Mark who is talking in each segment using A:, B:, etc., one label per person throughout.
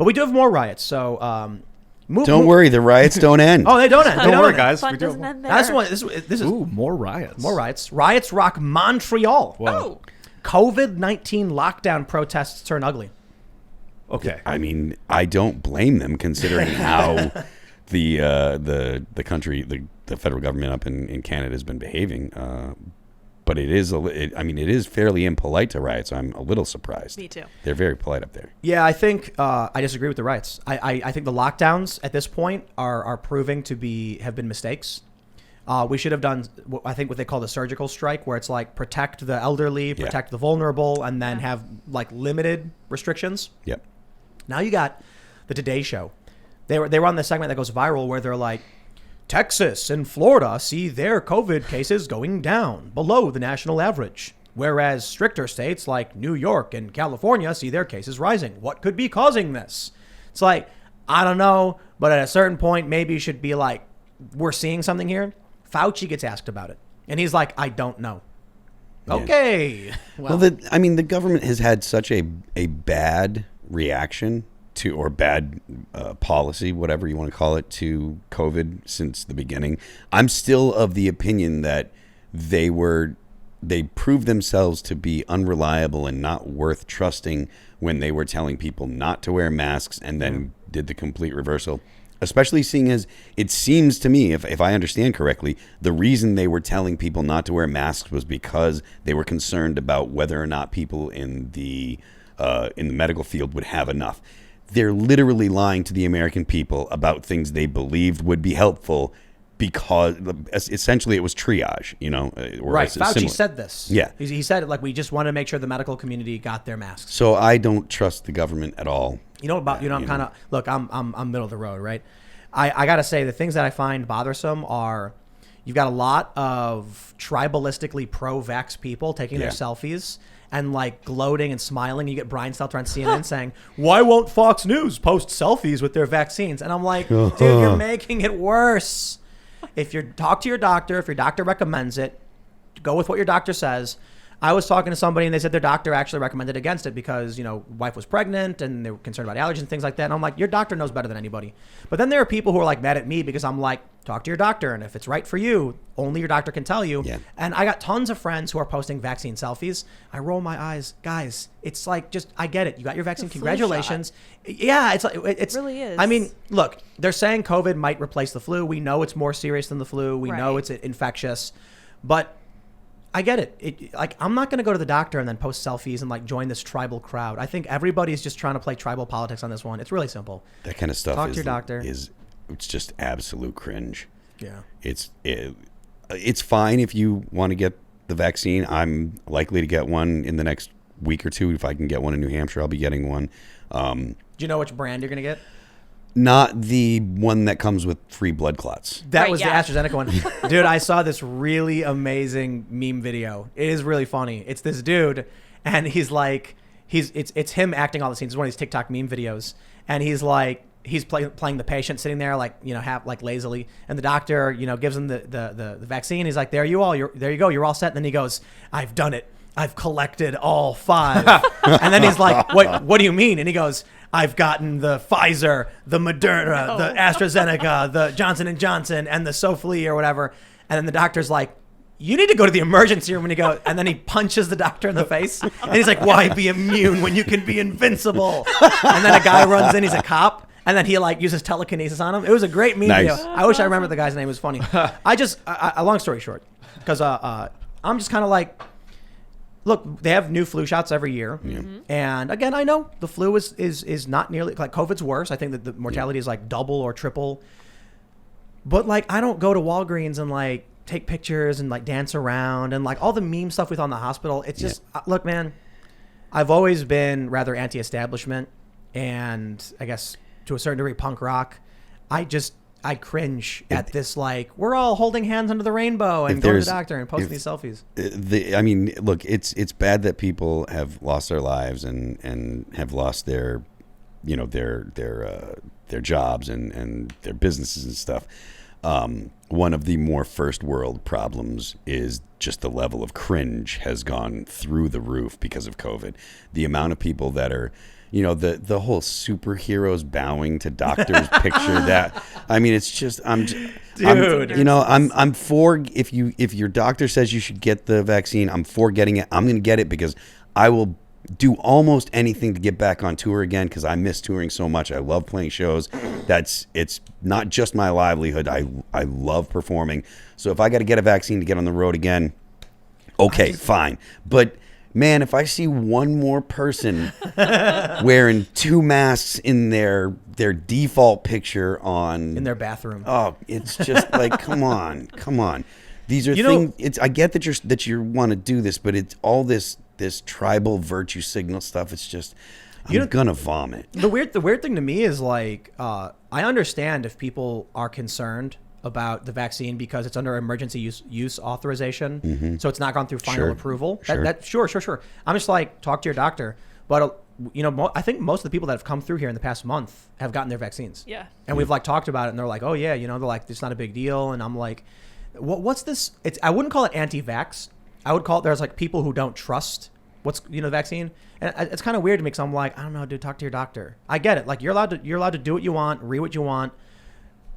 A: But we do have more riots, so
B: don't worry, the riots don't end.
A: Oh, they don't end.
C: Don't worry, guys.
D: Fun doesn't end there.
A: That's one. This is
C: Ooh, more riots.
A: more riots. Riots rock Montreal.
C: Whoa.
A: COVID-19 lockdown protests turn ugly.
C: Okay.
B: I mean, I don't blame them considering how the country, the federal government up in Canada has been behaving. But it is fairly impolite to riot, so I'm a little surprised.
D: Me too.
B: They're very polite up there.
A: Yeah, I think I disagree with the riots. I think the lockdowns at this point are proving to have been mistakes. We should have done, I think, what they call the surgical strike, where it's like protect the elderly, protect the vulnerable, and then have like limited restrictions.
B: Yep.
A: Now you got the Today Show. They were on this segment that goes viral where they're like, Texas and Florida see their COVID cases going down below the national average, whereas stricter states like New York and California see their cases rising. What could be causing this? It's like, I don't know, but at a certain point, maybe you should be like, we're seeing something here. Fauci gets asked about it, and he's like, I don't know. Yeah. Okay.
B: Well, the government has had such a bad reaction to, or bad policy, whatever you want to call it, to COVID since the beginning. I'm still of the opinion that they proved themselves to be unreliable and not worth trusting when they were telling people not to wear masks and then did the complete reversal. Especially seeing as it seems to me, if I understand correctly, the reason they were telling people not to wear masks was because they were concerned about whether or not people in the medical field would have enough. They're literally lying to the American people about things they believed would be helpful because essentially it was triage,
A: Right. Fauci said this.
B: Yeah.
A: He said it like, we just want to make sure the medical community got their masks.
B: So I don't trust the government at all.
A: I'm kind of, look, I'm middle of the road, right? I got to say, the things that I find bothersome are you've got a lot of tribalistically pro-vax people taking their selfies and like gloating and smiling. You get Brian Stelter on CNN saying, why won't Fox News post selfies with their vaccines? And I'm like, dude, you're making it worse. If you talk to your doctor, if your doctor recommends it, go with what your doctor says. I was talking to somebody and they said their doctor actually recommended against it because, wife was pregnant and they were concerned about allergies and things like that. And I'm like, your doctor knows better than anybody. But then there are people who are like mad at me because I'm like, talk to your doctor. And if it's right for you, only your doctor can tell you. Yeah. And I got tons of friends who are posting vaccine selfies. I roll my eyes. Guys, it's like, I get it. You got your vaccine. Congratulations. Yeah, it really is. I mean, look, they're saying COVID might replace the flu. We know it's more serious than the flu. We know it's infectious. But I get it. I'm not going to go to the doctor and then post selfies and like join this tribal crowd. I think everybody's just trying to play tribal politics on this one. It's really simple.
B: That kind of stuff.
A: Talk to your doctor.
B: It's just absolute cringe.
A: Yeah.
B: It's fine if you want to get the vaccine. I'm likely to get one in the next week or two. If I can get one in New Hampshire, I'll be getting one.
A: Do you know which brand you're going to get?
B: Not the one that comes with free blood clots.
A: That was the AstraZeneca one. Dude, I saw this really amazing meme video. It is really funny. It's this dude, and he's like, it's him acting all the scenes. It's one of these TikTok meme videos, and he's like, he's playing the patient sitting there like, half like lazily, and the doctor, gives him the vaccine. He's like, there you go, you're all set. And then he goes, I've done it. I've collected all 5. And then he's like, what do you mean? And he goes, I've gotten the Pfizer, the Moderna, the AstraZeneca, the Johnson & Johnson, and the Sofli or whatever. And then the doctor's like, you need to go to the emergency room. And then he punches the doctor in the face. And he's like, why be immune when you can be invincible? And then a guy runs in, he's a cop. And then he like uses telekinesis on him. It was a great meme video. I wish I remember the guy's name. It was funny. A long story short, because I'm just kind of like, look, they have new flu shots every year. Yeah. And again, I know the flu is not nearly, like COVID's worse. I think that the mortality is like double or triple. But like, I don't go to Walgreens and like take pictures and like dance around and like all the meme stuff we thought in the hospital. It's just, look, man, I've always been rather anti-establishment and I guess to a certain degree punk rock. I cringe at this, like, we're all holding hands under the rainbow and going to the doctor and posting these selfies.
B: Look, it's bad that people have lost their lives and have lost their, their jobs and their businesses and stuff. One of the more first world problems is just the level of cringe has gone through the roof because of COVID. The amount of people that are you know, the whole superheroes bowing to doctors picture that. I mean, it's just
A: Dude.
B: I'm for if your doctor says you should get the vaccine, I'm for getting it. I'm going to get it because I will do almost anything to get back on tour again because I miss touring so much. I love playing shows. It's not just my livelihood. I love performing. So if I got to get a vaccine to get on the road again, okay, fine. But man, if I see one more person wearing 2 masks in their default picture
A: in their bathroom,
B: oh, it's just like, come on. These are things. I get that you want to do this, but it's all this tribal virtue signal stuff. It's just, I'm gonna vomit.
A: The weird thing to me is like, I understand if people are concerned about the vaccine because it's under emergency use authorization, so it's not gone through final approval. Sure. I'm just like, talk to your doctor. But I think most of the people that have come through here in the past month have gotten their vaccines.
D: Yeah.
A: And we've like talked about it, and they're like, oh yeah, they're like, it's not a big deal. And I'm like, what's this? I wouldn't call it anti-vax. I would call it, there's like people who don't trust the vaccine. And it's kind of weird to me because I'm like, I don't know, dude, talk to your doctor. I get it. Like you're allowed to do what you want, read what you want.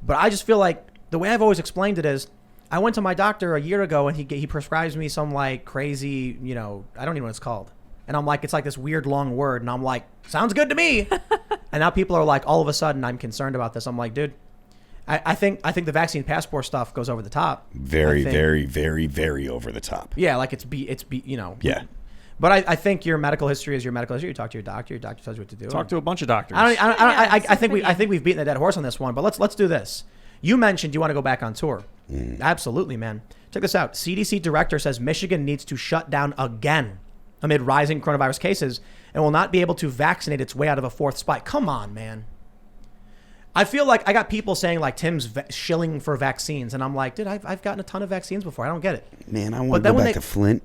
A: But I just feel like the way I've always explained it is I went to my doctor a year ago and he prescribes me some like crazy, I don't even know what it's called. And I'm like, it's like this weird long word. And I'm like, sounds good to me. And now people are like, all of a sudden I'm concerned about this. I'm like, dude, I think the vaccine passport stuff goes over the top.
B: Very, very, very, very over the top.
A: Yeah, like it's
B: Yeah.
A: But I think your medical history is your medical history. You talk to your doctor. Your doctor tells you what to do.
C: Talk to a bunch of doctors.
A: I think we've beaten the dead horse on this one. But let's do this. You mentioned you want to go back on tour. Absolutely, man. Check this out. CDC director says Michigan needs to shut down again amid rising coronavirus cases and will not be able to vaccinate its way out of a 4th spike. Come on, man. I feel like I got people saying like Tim's shilling for vaccines, and I'm like, dude, I've gotten a ton of vaccines before. I don't get it.
B: Man, I want to go back to Flint.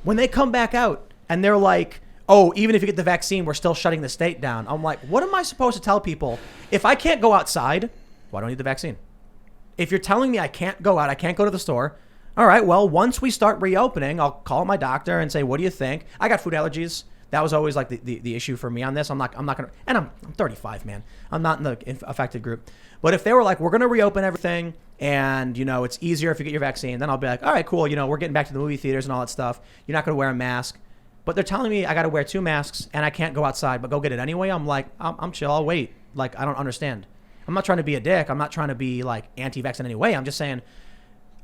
A: When they come back out and they're like, oh, even if you get the vaccine, we're still shutting the state down. I'm like, what am I supposed to tell people? If I can't go outside, why do I need the vaccine? If you're telling me I can't go out, I can't go to the store. All right, well, once we start reopening, I'll call my doctor and say, what do you think? I got food allergies. That was always like the issue for me on this. I'm not gonna, and I'm 35, man. I'm not in the affected group. But if they were like, we're gonna reopen everything, and it's easier if you get your vaccine, then I'll be like, all right, cool. We're getting back to the movie theaters and all that stuff. You're not gonna wear a mask, but they're telling me I got to wear 2 masks and I can't go outside, but go get it anyway. I'm like, I'm chill. I'll wait. Like, I don't understand. I'm not trying to be a dick. I'm not trying to be like anti-vax in any way. I'm just saying,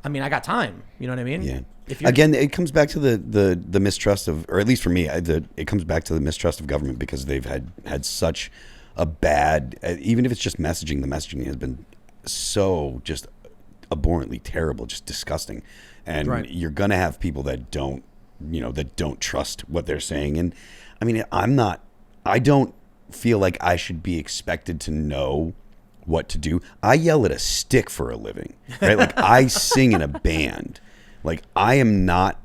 A: I mean, I got time. You know what I mean?
B: Yeah. Again, it comes back to the mistrust of, or at least for me, it comes back to the mistrust of government because they've had such a bad, even if it's just messaging, the messaging has been so just abhorrently terrible, just disgusting. And you're going to have people that don't trust what they're saying. And I mean, I don't feel like I should be expected to know what to do. I yell at a stick for a living, right? Like I sing in a band. Like I'm not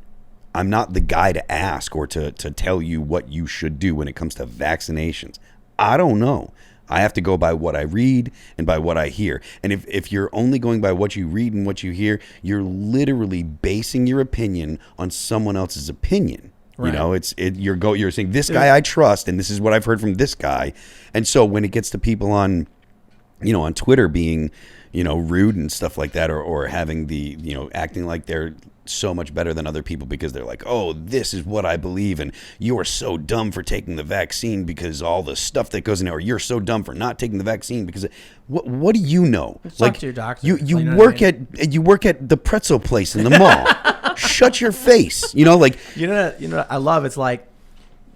B: the guy to ask or to tell you what you should do when it comes to vaccinations. I don't know. I have to go by what I read and by what I hear. And if you're only going by what you read and what you hear, you're literally basing your opinion on someone else's opinion. Right. You're saying this guy I trust and this is what I've heard from this guy. And so when it gets to people on Twitter being, rude and stuff like that, or having acting like they're so much better than other people because they're like, oh, this is what I believe, and you are so dumb for taking the vaccine because all the stuff that goes in there, or you're so dumb for not taking the vaccine because what do you know?
A: Talk to your doctor.
B: You work at the pretzel place in the mall. Shut your face.
A: I love it's like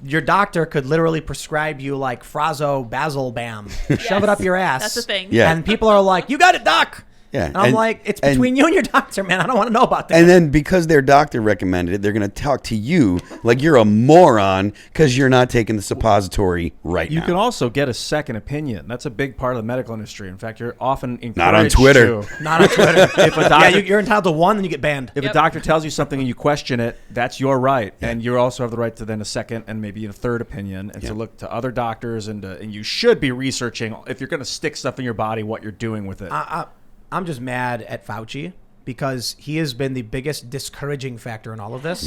A: your doctor could literally prescribe you like Frazo Basil Bam. Shove it up your ass.
D: That's the thing.
B: Yeah.
A: And people are like, you got it, doc.
B: Yeah.
A: And I'm like, it's between you and your doctor, man. I don't want to know about that.
B: And then because their doctor recommended it, they're going to talk to you like you're a moron because you're not taking the suppository right now.
C: You can also get a second opinion. That's a big part of the medical industry. In fact, you're often encouraged
B: Not on Twitter.
A: Not on Twitter. If a doctor, you're entitled to one, then you get banned.
C: If a doctor tells you something and you question it, that's your right. Yeah. And you also have the right to then a second and maybe a third opinion and to look to other doctors. And you should be researching, if you're going to stick stuff in your body, what you're doing with it.
A: I'm just mad at Fauci because he has been the biggest discouraging factor in all of this.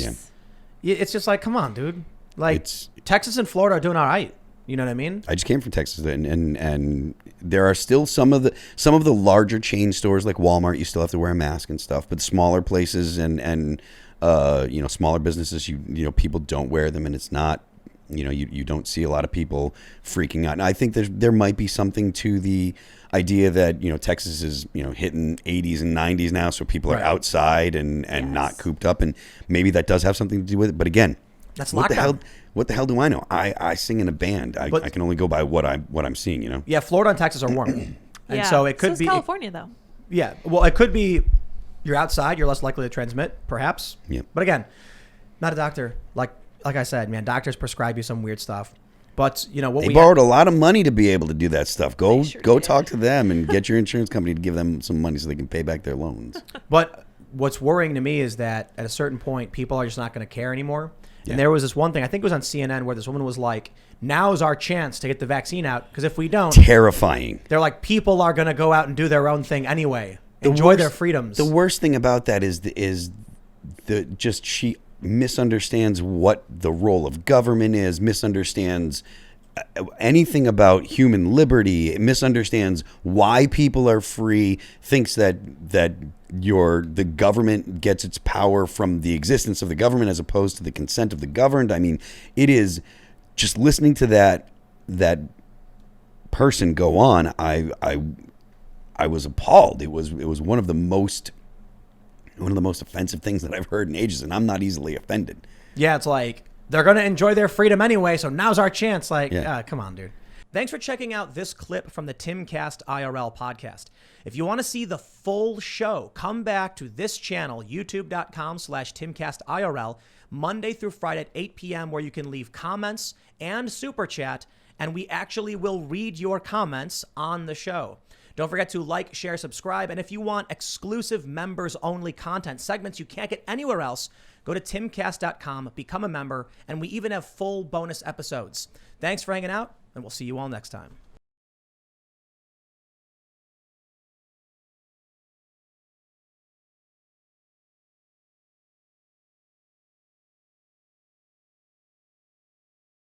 A: Yeah. It's just like, come on, dude. Like, Texas and Florida are doing all right. You know what I mean?
B: I just came from Texas, and there are still some of the larger chain stores like Walmart. You still have to wear a mask and stuff, but smaller places and smaller businesses, people don't wear them, and it's not, you don't see a lot of people freaking out. And I think there might be something to the idea that Texas is hitting 80s and 90s now, so people are outside and not cooped up, and maybe that does have something to do with it. But again,
A: that's
B: what
A: lockdown.
B: What the hell do I know? I sing in a band. I can only go by what I'm seeing.
A: Yeah, Florida and Texas are warm, and so it could be
D: California though.
A: Yeah, well, it could be you're outside, you're less likely to transmit, perhaps.
B: Yeah.
A: But again, not a doctor. Like I said, man, doctors prescribe you some weird stuff. But what
B: they borrowed a lot of money to be able to do that stuff. Go
D: did.
B: talk to them and get your insurance company to give them some money so they can pay back their loans.
A: But what's worrying to me is that at a certain point, people are just not going to care anymore. Yeah. And there was this one thing, I think it was on CNN, where this woman was like, now is our chance to get the vaccine out, because if we don't...
B: Terrifying.
A: They're like, people are going to go out and do their own thing anyway. Enjoy their freedoms.
B: The worst thing about that is she misunderstands what the role of government is, misunderstands anything about human liberty, misunderstands why people are free, thinks that the government gets its power from the existence of the government as opposed to the consent of the governed. I mean, it is just listening to that person go on. I was appalled. It was one of the most offensive things that I've heard in ages, and I'm not easily offended.
A: Yeah, it's like, they're going to enjoy their freedom anyway, so now's our chance. Like, come on, dude. Thanks for checking out this clip from the Timcast IRL podcast. If you want to see the full show, come back to this channel, youtube.com/TimcastIRL, Monday through Friday at 8 p.m., where you can leave comments and super chat, and we actually will read your comments on the show. Don't forget to like, share, subscribe, and if you want exclusive members-only content, segments you can't get anywhere else, go to timcast.com, become a member, and we even have full bonus episodes. Thanks for hanging out, and we'll see you all next time.